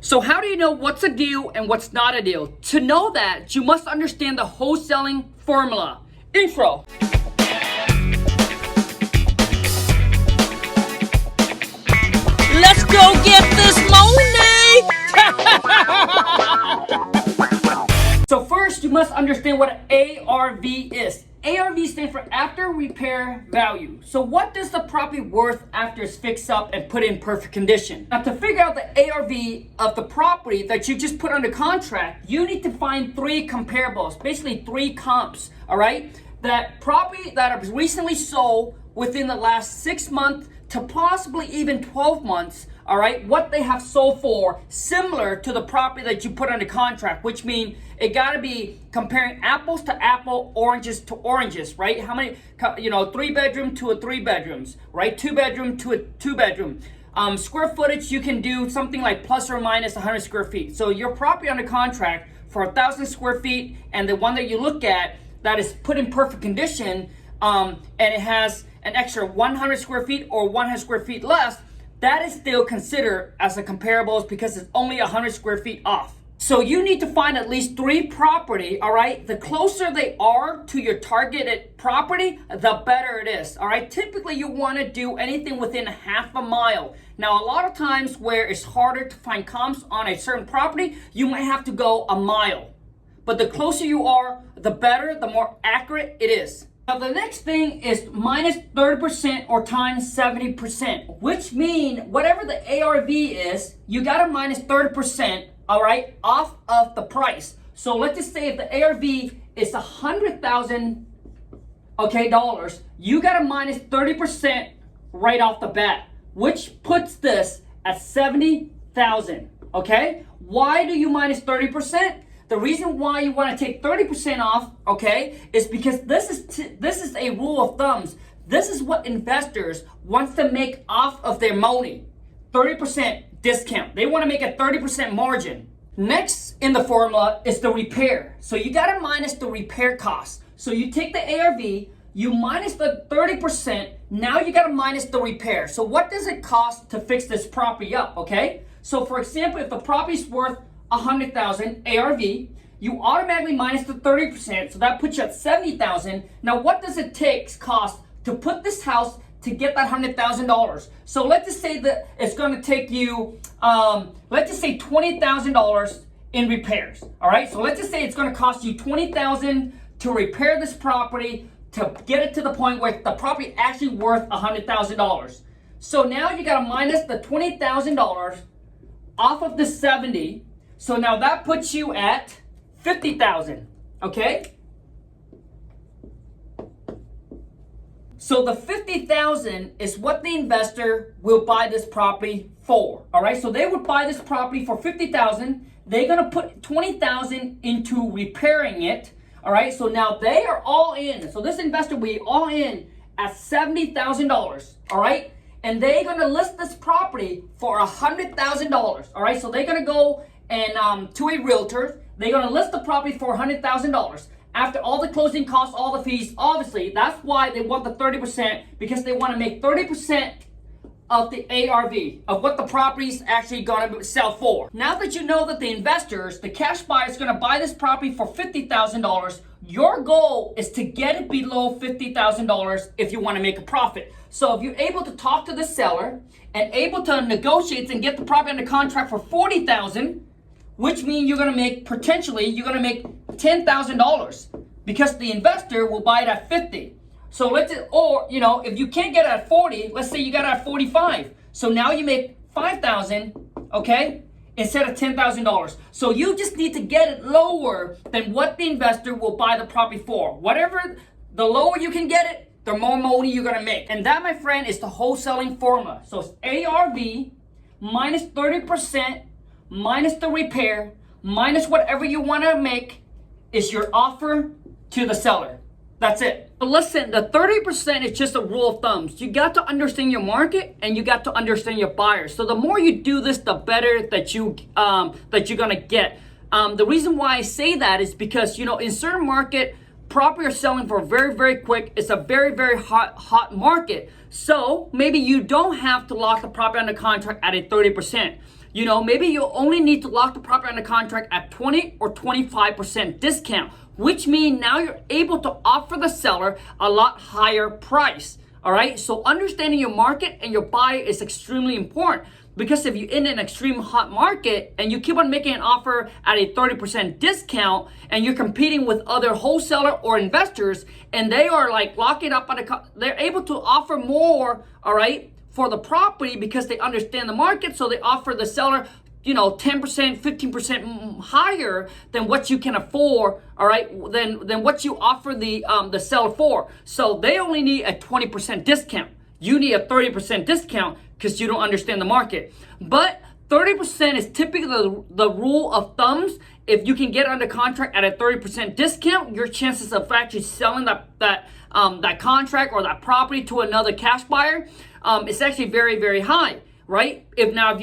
So how do you know what's a deal and what's not a deal? To know that, you must understand the wholesaling formula. Intro. Let's go get this money! So first, you must understand what an ARV is. ARV stands for after repair value. So what does the property worth after it's fixed up and put in perfect condition? Now to figure out the ARV of the property that you just put under contract, you need to find three comparables, basically three comps, all right? That property that was recently sold within the last 6 months to possibly even 12 months, all right, what they have sold for, similar to the property that you put under contract, which means it got to be comparing apples to apple, oranges to oranges, right? How many, 3 bedroom to a 3 bedrooms, right? 2 bedroom to a 2 bedroom. Square footage, you can do something like plus or minus 100 square feet. So your property under contract for 1,000 square feet, and the one that you look at that is put in perfect condition, and it has an extra 100 square feet or 100 square feet less, that is still considered as a comparables because it's only 100 square feet off. So you need to find at least 3 property, all right? The closer they are to your targeted property, the better it is, all right? Typically, you want to do anything within half a mile. Now, a lot of times where it's harder to find comps on a certain property, you might have to go a mile. But the closer you are, the better, the more accurate it is. Now the next thing is minus 30% or times 70%, which mean whatever the ARV is, you got to minus 30%, all right, off of the price. So let's just say if the ARV is $100,000, okay, dollars, you got to minus 30% right off the bat, which puts this at $70,000, okay? Why do you minus 30%? The reason why you want to take 30% off, okay, is because this is a rule of thumbs. This is what investors want to make off of their money. 30% discount. They want to make a 30% margin. Next in the formula is the repair. So you got to minus the repair cost. So you take the ARV, you minus the 30%, now you got to minus the repair. So what does it cost to fix this property up, okay? So for example, if the property's worth 100,000 ARV, you automatically minus the 30%, so that puts you at 70,000. Now, what does it cost to put this house to get that $100,000? So let's just say that it's going to take you, let's just say $20,000 in repairs. All right, so let's just say it's going to cost you $20,000 to repair this property to get it to the point where the property actually worth $100,000. So now you got to minus the $20,000 off of the 70. So now that puts you at 50,000, okay? So the 50,000 is what the investor will buy this property for, all right? So they would buy this property for 50,000. They're gonna put 20,000 into repairing it, all right? So now they are all in. So this investor will be all in at $70,000, all right? And they're gonna list this property for $100,000, all right? So they're gonna go and to a realtor, they're gonna list the property for $100,000. After all the closing costs, all the fees, obviously, that's why they want the 30%, because they wanna make 30% of the ARV, of what the property's actually gonna sell for. Now that you know that the investors, the cash buyer is gonna buy this property for $50,000, your goal is to get it below $50,000 if you wanna make a profit. So if you're able to talk to the seller and able to negotiate and get the property under contract for $40,000, which means you're gonna make, potentially, you're gonna make $10,000 because the investor will buy it at 50. So if you can't get it at 40, let's say you got it at 45. So now you make 5,000, okay, instead of $10,000. So you just need to get it lower than what the investor will buy the property for. Whatever, the lower you can get it, the more money you're gonna make. And that, my friend, is the wholesaling formula. So it's ARV minus 30%, minus the repair, minus whatever you wanna make is your offer to the seller. That's it. But listen, the 30% is just a rule of thumbs. You got to understand your market and you got to understand your buyers. So the more you do this, the better that you're gonna get. The reason why I say that is because, in certain market, property are selling for very, very quick. It's a very, very hot market. So maybe you don't have to lock the property under contract at a 30%. You know, maybe you only need to lock the property under contract at 20 or 25% discount, which means now you're able to offer the seller a lot higher price. All right, so understanding your market and your buyer is extremely important, because if you're in an extreme hot market and you keep on making an offer at a 30% discount and you're competing with other wholesaler or investors and they are like locking up on they're able to offer more, all right, for the property because they understand the market. So they offer the seller, you know, 10%, 15% higher than what you can afford, all right, than what you offer the seller for. So they only need a 20% discount. You need a 30% discount because you don't understand the market. But 30% is typically the rule of thumbs. If you can get under contract at a 30% discount, your chances of actually selling that contract or that property to another cash buyer is actually very, very high, right? Now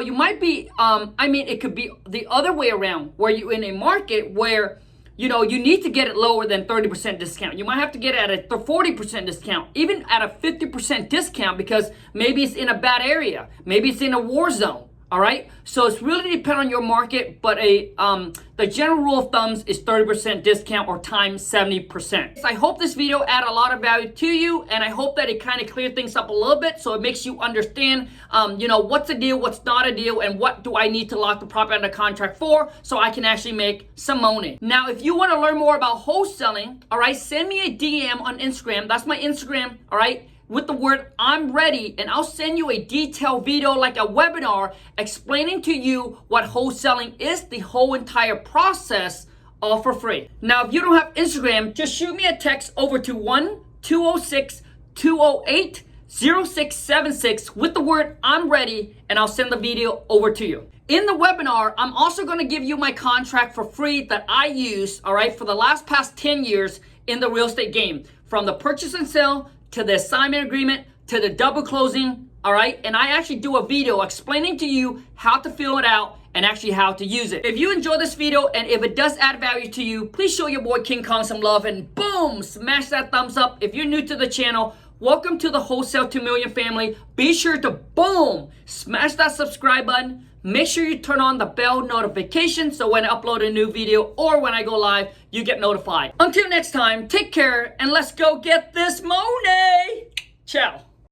you might be, it could be the other way around, where you're in a market where, you know, you need to get it lower than 30% discount. You might have to get it at a 40% discount, even at a 50% discount, because maybe it's in a bad area. Maybe it's in a war zone. All right, so it's really depend on your market, but the general rule of thumbs is 30% discount or times 70%. I hope this video add a lot of value to you, and I hope that it kind of clear things up a little bit, so it makes you understand, you know, what's a deal, what's not a deal, and what do I need to lock the property under contract for, so I can actually make some money. Now, if you want to learn more about wholesaling, all right, send me a DM on Instagram. That's my Instagram, all right, with the word I'm ready, and I'll send you a detailed video, like a webinar, explaining to you what wholesaling is, the whole entire process, all for free. Now, if you don't have Instagram, just shoot me a text over to 1-206-208-0676 with the word I'm ready, and I'll send the video over to you. In the webinar, I'm also going to give you my contract for free that I use, all right, for the past 10 years in the real estate game, from the purchase and sale to the assignment agreement, to the double closing, all right? And I actually do a video explaining to you how to fill it out and actually how to use it. If you enjoy this video and if it does add value to you, please show your boy King Khang some love and boom, smash that thumbs up. If you're new to the channel, welcome to the Wholesale 2 Million family. Be sure to boom, smash that subscribe button. Make sure you turn on the bell notification so when I upload a new video or when I go live, you get notified. Until next time, take care and let's go get this money. Ciao.